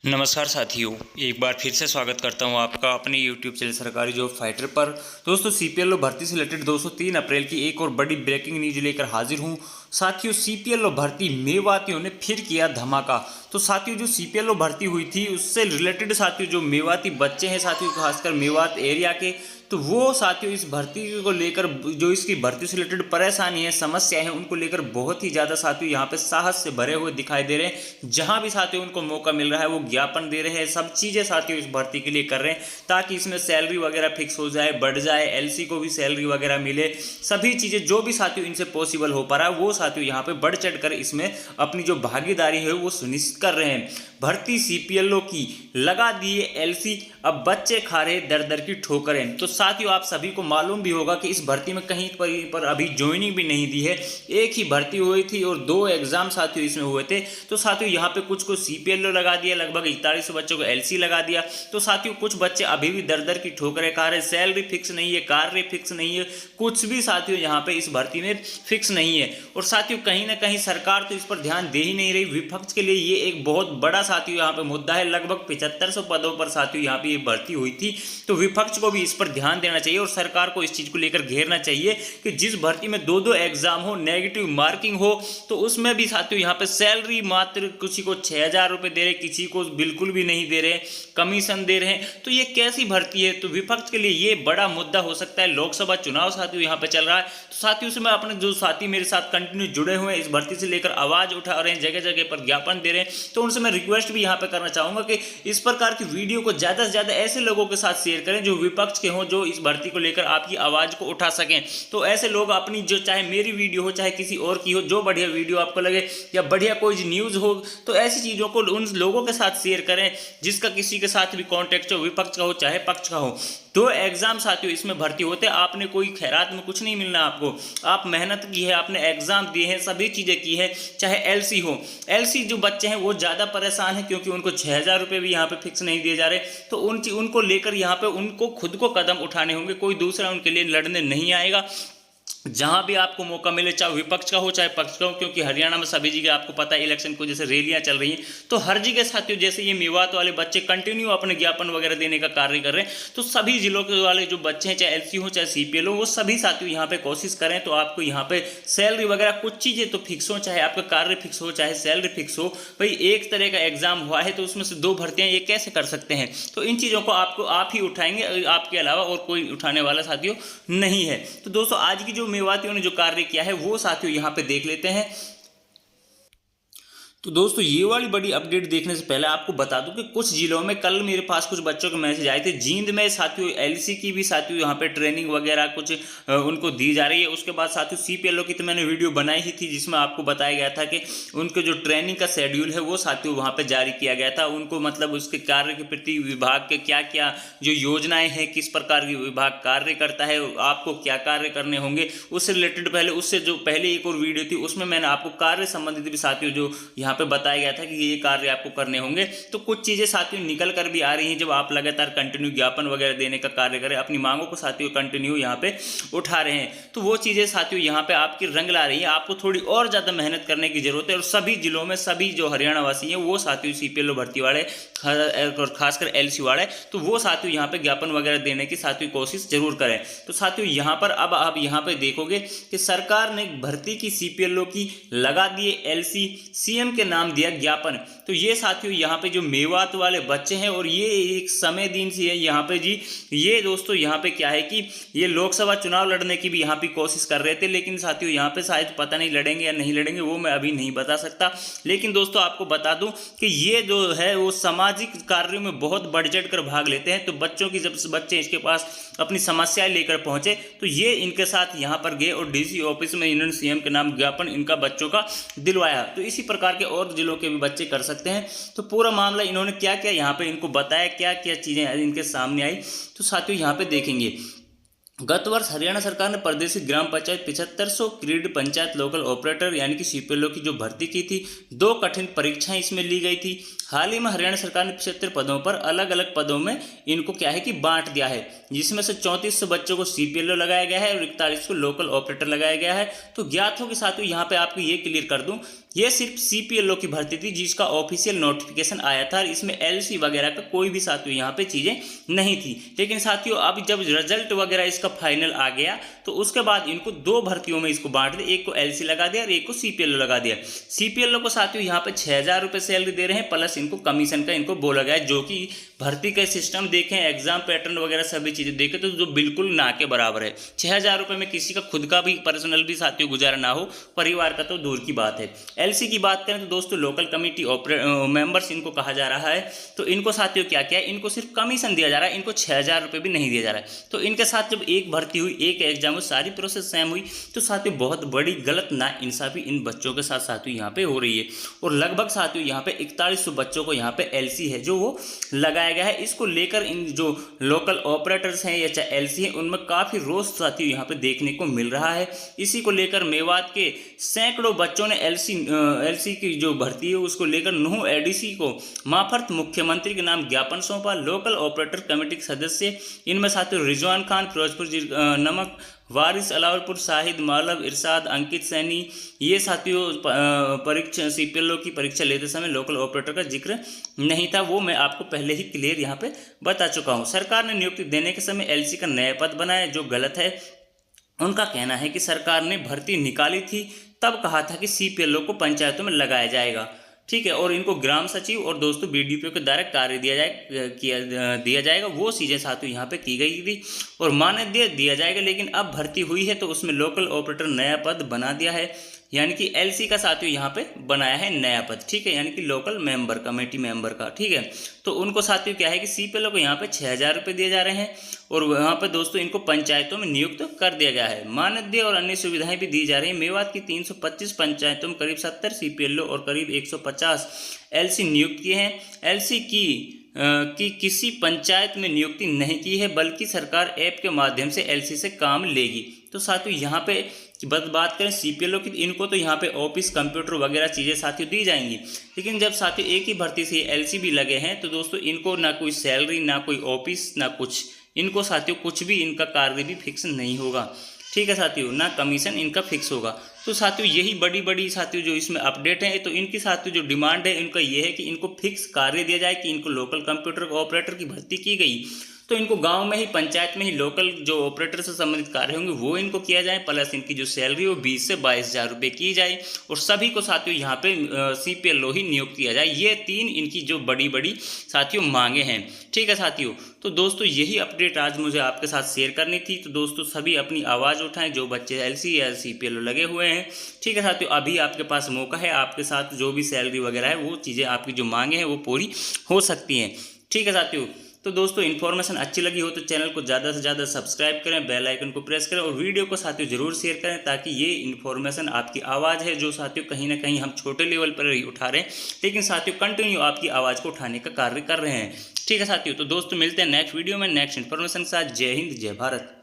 नमस्कार साथियों, एक बार फिर से स्वागत करता हूं आपका अपने YouTube चैनल सरकारी जॉब फाइटर पर। दोस्तों, सीपीएलओ भर्ती से रिलेटेड दोस्तों 3 अप्रैल की एक और बड़ी ब्रेकिंग न्यूज लेकर हाजिर हूं। साथियों, सीपीएलओ भर्ती मेवातियों ने फिर किया धमाका। तो साथियों, जो सीपीएलओ भर्ती हुई थी उससे रिलेटेड साथियों जो मेवाती बच्चे हैं साथियों, खासकर मेवात एरिया के, तो वो साथियों इस भर्ती को लेकर जो इसकी भर्ती से रिलेटेड परेशानी है, समस्या है, उनको लेकर बहुत ही ज़्यादा साथियों यहाँ पे साहस से भरे हुए दिखाई दे रहे हैं। जहाँ भी साथियों उनको मौका मिल रहा है वो ज्ञापन दे रहे हैं, सब चीज़ें साथियों इस भर्ती के लिए कर रहे हैं ताकि इसमें सैलरी वगैरह फिक्स हो जाए, बढ़ जाए, एलसी को भी सैलरी वगैरह मिले। सभी चीज़ें जो भी साथियों इनसे पॉसिबल हो पा रहा है वो साथियों यहाँ पे बढ़ चढ़ कर इसमें अपनी जो भागीदारी है वो सुनिश्चित कर रहे हैं। भर्ती सीपीएलओ की लगा दिए एलसी, अब बच्चे खा रहे दर दर की ठोकरें। तो साथियों, आप सभी को मालूम भी होगा कि इस भर्ती में कहीं पर अभी ज्वाइनिंग भी नहीं दी है। एक ही भर्ती हुई थी और 2 एग्जाम साथियों इसमें हुए थे। तो साथियों यहाँ पे कुछ को सीपीएलओ लगा दिया, लगभग 4100 बच्चों को एलसी लगा दिया। तो साथियों कुछ बच्चे अभी भी दर दर की ठोकरें खा रहे, सैलरी फिक्स नहीं है, कार्य फिक्स नहीं है, कुछ भी साथियों यहाँ पे इस भर्ती में फिक्स नहीं है। और साथियों कहीं ना कहीं सरकार तो इस पर ध्यान दे ही नहीं रही। विपक्ष के लिए ये एक बहुत बड़ा साथियों यहाँ पे मुद्दा है। लगभग 7500 पदों पर साथियों यहाँ पे ये भर्ती हुई थी। तो विपक्ष को भी इस पर ध्यान देना चाहिए और सरकार को इस चीज को लेकर घेरना चाहिए कि जिस भर्ती में 2-2 एग्जाम हो, नेगेटिव मार्किंग हो, तो उसमें भी साथियों यहाँ पे सैलरी मात्र किसी को 6000 रुपए दे रहे, किसी को बिल्कुल भी नहीं दे रहे, कमीशन दे रहे हैं। तो ये कैसी भर्ती है? तो विपक्ष के लिए ये बड़ा मुद्दा हो सकता है। लोकसभा चुनाव साथियों यहाँ पे चल रहा है, तो साथियों से मैं अपने जो साथी मेरे साथ कंटिन्यू जुड़े हुए हैं, इस भर्ती से लेकर आवाज उठा रहे हैं, जगह जगह पर ज्ञापन दे रहे हैं, तो उनसे मैं रिक्वेस्ट भी यहाँ पे करना चाहूंगा कि इस प्रकार की वीडियो को ज्यादा से ज्यादा ऐसे लोगों के साथ शेयर करें जो विपक्ष के हों, जो इस भर्ती को लेकर आपकी आवाज को उठा सकें। तो ऐसे लोग अपनी जो, चाहे मेरी वीडियो हो चाहे किसी और की हो, जो बढ़िया वीडियो आपको लगे या बढ़िया कोई न्यूज हो, तो ऐसी चीजों को उन लोगों के साथ शेयर करें जिसका किसी के साथ भी कॉन्टेक्ट हो, विपक्ष का हो चाहे पक्ष का हो। 2 एग्जाम साथियों इसमें भर्ती होते, आपने कोई खैरात में कुछ नहीं मिलना आपको। आप मेहनत की है, आपने एग्जाम दिए हैं, सभी चीजें की है, चाहे एलसी हो। एलसी जो बच्चे हैं वो ज्यादा परेशान है क्योंकि उनको 6000 रुपए भी यहाँ पे फिक्स नहीं दिए जा रहे। तो उनको लेकर यहाँ पे उनको खुद को कदम उठाने होंगे, कोई दूसरा उनके लिए लड़ने नहीं आएगा। जहां भी आपको मौका मिले, चाहे विपक्ष का हो चाहे पक्ष का हो, क्योंकि हरियाणा में सभी जगह आपको पता है इलेक्शन को जैसे रैलियां चल रही हैं, तो हर जगह साथियों जैसे ये मेवात वाले बच्चे कंटिन्यू अपने ज्ञापन वगैरह देने का कार्य कर रहे हैं, तो सभी जिलों के वाले जो बच्चे हैं, चाहे एलसी हो चाहे सीपीएल हो, वो सभी साथियों यहाँ पे कोशिश करें तो आपको यहाँ पे सैलरी वगैरह कुछ चीजें तो फिक्स हो, चाहे आपका कार्य फिक्स हो चाहे सैलरी फिक्स हो। भाई एक तरह का एग्जाम हुआ है तो उसमें से 2 भर्तियां ये कैसे कर सकते हैं? तो इन चीजों को आपको आप ही उठाएंगे, आपके अलावा और कोई उठाने वाला साथियों नहीं है। तो दोस्तों आज की जो मेवातियों ने जो कार्य किया है वो साथियों यहाँ पे देख लेते हैं। तो दोस्तों ये वाली बड़ी अपडेट देखने से पहले आपको बता दूं कि कुछ जिलों में कल मेरे पास कुछ बच्चों के मैसेज आए थे। जींद में साथियों एलसी की भी साथियों यहाँ पे ट्रेनिंग वगैरह कुछ उनको दी जा रही है। उसके बाद साथियों सीपीएलओ की तो मैंने वीडियो बनाई ही थी जिसमें आपको बताया गया था कि उनके जो ट्रेनिंग का शेड्यूल है वो साथियों वहाँ पे जारी किया गया था। उनको मतलब उसके कार्य के प्रति विभाग के क्या क्या जो योजनाएं हैं, किस प्रकार की विभाग कार्य करता है, आपको क्या कार्य करने होंगे, उससे रिलेटेड उससे जो पहले एक और वीडियो थी उसमें मैंने आपको कार्य संबंधित भी साथियों जो यहाँ पे बताया गया था कि ये कार्य आपको करने होंगे। तो कुछ चीजें साथियों निकल कर भी आ रही हैं जब आप लगातार कंटिन्यू ज्ञापन वगैरह देने का कार्य करें, अपनी मांगों को साथियों कंटिन्यू यहाँ पे उठा रहे हैं, तो वो चीजें साथियों यहाँ पे आपकी रंग ला रही है। आपको थोड़ी और ज्यादा मेहनत करने की जरूरत है और सभी जिलों में सभी जो हरियाणा वासी हैं वो साथियों सीपीएलओ भर्ती वाले और खासकर एलसी वाले, तो वो साथियों यहाँ पे ज्ञापन वगैरह देने की साथियों कोशिश जरूर करें। तो साथियों यहाँ पर अब आप यहाँ पे देखोगे कि सरकार ने भर्ती की सीपीएलओ की लगा दिए एलसी, सीएम के नाम दिया ज्ञापन। तो ये साथियों यहाँ पे जो मेवात वाले बच्चे हैं और ये एक समय दिन से है यहाँ पे जी, ये दोस्तों यहाँ पे क्या है कि ये लोकसभा चुनाव लड़ने की भी यहाँ पे कोशिश कर रहे थे, लेकिन साथियों यहाँ पे शायद पता नहीं लड़ेंगे या नहीं लड़ेंगे, वो मैं अभी नहीं बता सकता। लेकिन दोस्तों आपको बता दूं कि ये जो है वो सामाजिक कार्यों में बहुत बढ़ चढ़ कर भाग लेते हैं। तो बच्चों की जब बच्चे इसके पास अपनी समस्याएं लेकर पहुंचे तो ये इनके साथ यहाँ पर गए और डीसी ऑफिस में इन्होंने सीएम के नाम ज्ञापन इनका बच्चों का दिलवाया। तो इसी प्रकार के और जिलों के भी बच्चे कर सकते हैं। तो पूरा मामला इन्होंने क्या क्या यहाँ पे इनको बताया, क्या क्या चीजें इनके सामने आई, तो साथियों यहाँ पे देखेंगे। गत वर्ष हरियाणा सरकार ने प्रदेशी ग्राम panchayat 7500 grid panchayat local operator यानी कि सीपीएलओ की जो भर्ती की थी, 2 कठिन परीक्षाएं इसमें ली गई थी। हाल ही में हरियाणा सरकार ने 75 पदों पर अलग अलग पदों में इनको क्या है कि बांट दिया है, जिसमें से 3400 बच्चों को सीपीएलओ लगाया गया है और 41 को लोकल ऑपरेटर लगाया गया है। तो ज्ञात हो कि साथियों यहाँ पे आपको ये क्लियर कर दूं ये सिर्फ सीपीएलओ की भर्ती थी जिसका ऑफिशियल नोटिफिकेशन आया था। इसमें एलसी वगैरह का कोई भी साथियों यहाँ पे चीज़ें नहीं थी। लेकिन साथियों अब जब रिजल्ट वगैरह इसका फाइनल आ गया तो उसके बाद इनको 2 भर्तियों में इसको बांट दिया, एक को एलसी लगा दिया और एक को सीपीएलओ लगा दिया। सीपीएलओ को साथियों यहाँ पे 6,000 रुपये सैलरी दे रहे हैं, प्लस इनको कमीशन का इनको बोला गया है, जो कि भर्ती का सिस्टम देखें, एग्जाम पैटर्न वगैरह सभी चीज़ें देखें तो जो बिल्कुल ना के बराबर है। 6,000 रुपये में किसी का खुद का भी पर्सनल भी साथियों गुजारा ना हो, परिवार का तो दूर की बात है। एलसी की बात करें तो दोस्तों लोकल कमेटी मेंबर्स इनको कहा जा रहा है। तो इनको साथियों क्या क्या है, इनको सिर्फ कमीशन दिया जा रहा है, इनको 6,000 रुपये भी नहीं दिया जा रहा है। तो इनके साथ जब एक भर्ती हुई, एक एग्जाम हुई, सारी प्रोसेस सेम हुई, तो साथियों बहुत बड़ी गलत नाइंसाफी इन बच्चों के साथ साथियों यहाँ पे हो रही है। और लगभग साथियों यहाँ पे 4100 बच्चों को यहाँ पे एलसी है जो वो लगाया गया है। इसको लेकर इन जो लोकल ऑपरेटर्स हैं या चाहे एलसी है उनमें काफ़ी रोष साथियों यहाँ पे देखने को मिल रहा है। इसी को लेकर मेवात के सैकड़ों बच्चों ने एलसी की जो भर्ती है उसको लेकर नूह एडीसी को माफर्त मुख्यमंत्री के नाम ज्ञापन सौंपा। लोकल ऑपरेटर कमेटी के सदस्य इनमें साथियों रिजवान खान, फिरोजपुर नमक, वारिस, अलावलपुर, शाहिद, मालव, इरशाद, अंकित सैनी, ये साथियों परीक्षा सीपीएलओ की परीक्षा लेते समय लोकल ऑपरेटर का जिक्र नहीं था, वो मैं आपको पहले ही क्लियर यहाँ पे बता चुका हूँ। सरकार ने नियुक्ति देने के समय एलसी का नया पद बनाया जो गलत है। उनका कहना है कि सरकार ने भर्ती निकाली थी तब कहा था कि सीपीएलओ को पंचायतों में लगाया जाएगा, ठीक है, और इनको ग्राम सचिव और दोस्तों बीडीपीओ के द्वारा कार्य दिया जाएगा, वो चीज़ें साथियों यहाँ पे की गई थी और मान्यता दिया जाएगा। लेकिन अब भर्ती हुई है तो उसमें लोकल ऑपरेटर नया पद बना दिया है, यानी कि एलसी का साथियों यहाँ पे बनाया है नया पद, ठीक है, यानी कि लोकल मेंबर कमेटी मेंबर का, ठीक है। तो उनको साथियों क्या है कि सीपीएलओ को यहाँ पे 6,000 रुपये दिए जा रहे हैं और वहाँ पे दोस्तों इनको पंचायतों में नियुक्त कर दिया गया है। मानदेय और अन्य सुविधाएं भी दी जा रही हैं। मेवात की 325 पंचायतों में करीब 70 सीपीएलओ और करीब 150 एलसी नियुक्त किए हैं। एलसी की किसी पंचायत में नियुक्ति नहीं की है, बल्कि सरकार ऐप के माध्यम से एलसी से काम लेगी। तो साथियों यहाँ पे बात करें सीपीएलओ की, इनको तो यहाँ पे ऑफिस कंप्यूटर वगैरह चीज़ें साथियों दी जाएंगी। लेकिन जब साथियों एक ही भर्ती से एलसी भी लगे हैं तो दोस्तों इनको ना कोई सैलरी, ना कोई ऑफिस, ना कुछ, इनको साथियों कुछ भी इनका कार्य भी फिक्स नहीं होगा, ठीक है साथियों, ना कमीशन इनका फिक्स होगा। तो साथियों यही बड़ी साथियों जो इसमें अपडेट है, तो इनकी साथियों जो डिमांड है इनका ये है कि इनको फिक्स कार्य दिया जाए कि इनको लोकल कंप्यूटर ऑपरेटर की भर्ती की गई तो इनको गांव में ही, पंचायत में ही लोकल जो ऑपरेटर से संबंधित कार्य होंगे वो इनको किया जाए, प्लस इनकी जो सैलरी हो 20 से 22,000 रुपये की जाए और सभी को साथियों यहाँ पे सीपीएलओ ही नियुक्त किया जाए। ये 3 इनकी जो बड़ी साथियों मांगे हैं, ठीक है साथियों। तो दोस्तों यही अपडेट आज मुझे आपके साथ शेयर करनी थी। तो दोस्तों सभी अपनी आवाज़ उठाएं जो बच्चे एलसी या सीपीएलओ लगे हुए हैं, ठीक है साथियों, अभी आपके पास मौका है, आपके साथ जो भी सैलरी वगैरह है वो चीज़ें आपकी जो मांगे हैं वो पूरी हो सकती हैं, ठीक है साथियों। तो दोस्तों इन्फॉर्मेशन अच्छी लगी हो तो चैनल को ज़्यादा से ज़्यादा सब्सक्राइब करें, बेल आइकन को प्रेस करें और वीडियो को साथियों जरूर शेयर करें, ताकि ये इन्फॉर्मेशन आपकी आवाज़ है जो साथियों कहीं ना कहीं हम छोटे लेवल पर ही उठा रहे हैं, लेकिन साथियों कंटिन्यू आपकी आवाज़ को उठाने का कार्य कर रहे हैं, ठीक है साथियों। तो दोस्तों मिलते हैं नेक्स्ट वीडियो में नेक्स्ट इन्फॉर्मेशन के साथ। जय हिंद, जय भारत।